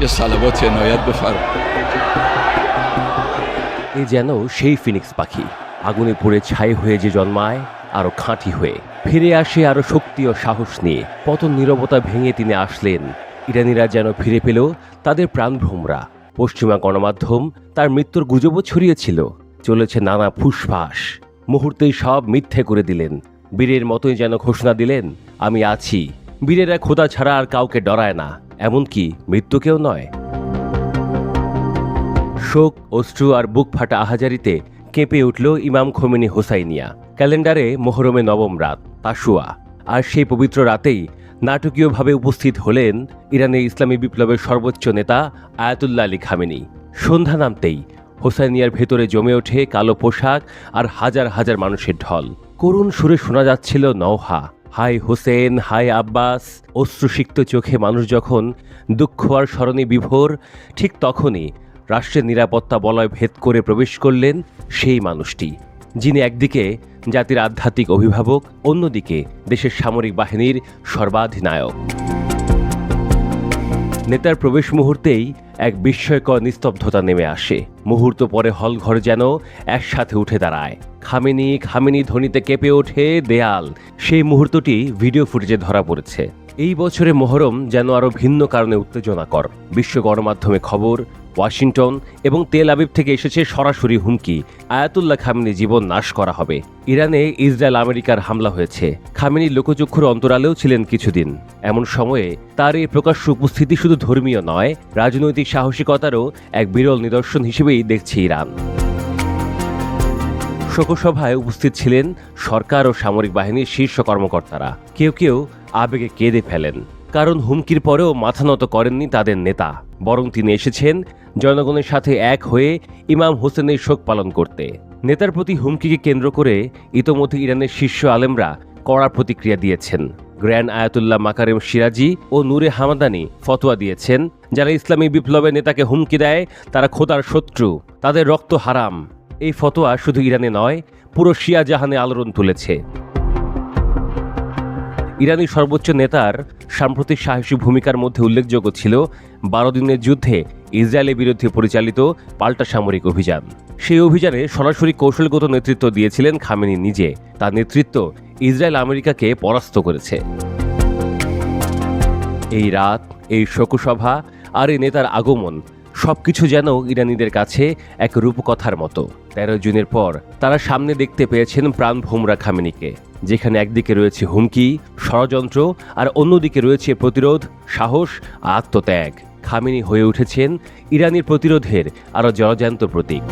یه صلوات عنایت بفرمایید এ যেন সেই ফিনিক্স পাখি আগুনে পুড়ে ছাই হয়ে যে জন্মায় আরো খাঁটি হয়ে ফিরে আসে আরো শক্তি ও সাহস নিয়ে। পতন নীরবতা ভেঙে তিনি আসলেন। ইরানিরা যেন ফিরে পেল তাদের প্রাণভ্রমরা। পশ্চিমা গণমাধ্যম তার মৃত্যুর গুজবও ছড়িয়েছিল। চলেছে নানা ফুসফাস। মুহূর্তেই সব মিথ্যে করে দিলেন। বীরের মতোই যেন ঘোষণা দিলেন, আমি আছি। বীরেরা খোদা ছাড়া আর কাউকে ডরায় না, এমনকি মৃত্যুকেও নয়। শোক, অশ্রু আর বুক ফাটা আহাজারিতে কেঁপে উঠল ইমাম খোমেনি হোসাইনিয়া। ক্যালেন্ডারে মোহরমে নবম রাত, তাশুয়া। আর সেই পবিত্র রাতেই নাটকীয়ভাবে উপস্থিত হলেন ইরানের ইসলামী বিপ্লবের সর্বোচ্চ নেতা আয়াতুল্লাহ আলী খামেনি। সন্ধ্যা নামতেই হোসাইনিয়ার ভেতরে জমে ওঠে কালো পোশাক আর হাজার হাজার মানুষের ঢল। করুণ সুরে শোনা যাচ্ছিল নওহা, হায় হোসেন, হায় আব্বাস। অশ্রুসিক্ত চোখে মানুষ যখন দুঃখ আর স্মরণে বিভোর, ঠিক তখনই রাষ্ট্রের নিরাপত্তা বলয় ভেদ করে প্রবেশ করলেন সেই মানুষটি, যিনি একদিকে জাতির আধ্যাত্মিক অভিভাবক, অন্যদিকে দেশের সামরিক বাহিনীর সর্বাধিনায়ক। নেতার প্রবেশ মুহূর্তেই এক বিস্ময়কর নিস্তব্ধতা নেমে আসে। মুহূর্ত পরে হলঘর যেন একসাথে উঠে দাঁড়ায়। খামেনি খামেনি ধ্বনিতে কেঁপে ওঠে দেয়াল। সেই মুহূর্তটি ভিডিও ফুটেজে ধরা পড়েছে। এই বছরে মোহরম যেন আরও ভিন্ন কারণে উত্তেজনাকর। বিশ্ব গণমাধ্যমে খবর, ওয়াশিংটন এবং তেল আবিব থেকে এসেছে সরাসরি হুমকি, আয়াতুল্লাহ খামেনির জীবন নাশ করা হবে। ইরানে ইসরায়েল আমেরিকার হামলা হয়েছে। খামেনি লোকচক্ষুর অন্তরালেও ছিলেন কিছুদিন। এমন সময়ে তার এই প্রকাশ্য উপস্থিতি শুধু ধর্মীয় নয়, রাজনৈতিক সাহসিকতারও এক বিরল নিদর্শন হিসেবেই দেখছে ইরান। শোকসভায় উপস্থিত ছিলেন সরকার ও সামরিক বাহিনীর শীর্ষ কর্মকর্তারা। কেউ কেউ আবেগে কেঁদে ফেলেন, কারণ হুমকির পরেও মাথা নত করেননি তাদের নেতা। বরং তিনি এসেছেন জনগণের সাথে এক হয়ে ইমাম হোসেনের শোক পালন করতে। নেতার প্রতি হুমকিকে কেন্দ্র করে ইতোমধ্যে ইরানের শীর্ষ আলেমরা কড়া প্রতিক্রিয়া দিয়েছেন। গ্র্যান্ড আয়াতুল্লাহ মাকারেম সিরাজি ও নূরে হামাদানি ফতোয়া দিয়েছেন, যারা ইসলামী বিপ্লবের নেতাকে হুমকি দেয় তারা খোদার শত্রু, তাদের রক্ত হারাম। এই ফতোয়া শুধু ইরানে নয়, পুরো শিয়া জাহানে আলোড়ন তুলেছে। ইরানি সর্বোচ্চ নেতার সাম্প্রতিক সাহসী ভূমিকার মধ্যে উল্লেখযোগ্য ছিল 12 দিনের যুদ্ধে ইসরায়েলের বিরুদ্ধে পরিচালিত পাল্টা সামরিক অভিযান। সেই অভিযানে সরাসরি কৌশলগত নেতৃত্ব দিয়েছিলেন খামেনি নিজে। তার নেতৃত্ব ইসরায়েল আমেরিকাকে পরাস্ত করেছে। এই রাত, এই শোকসভা আর এই নেতার আগমন সবকিছু যেন ইরানিদের কাছে এক রূপকথার মতো। 13 জুনের পর তারা সামনে দেখতে পেয়েছেন প্রাণভোমরা খামেনিকে, যেখানে একদিকে রয়েছে হুমকি, ষড়যন্ত্র আর অন্যদিকে রয়েছে প্রতিরোধ, সাহস, আত্মত্যাগ। খামেনি হয়ে উঠেছেন ইরানের প্রতিরোধের আরও জলজ্যান্ত প্রতীক।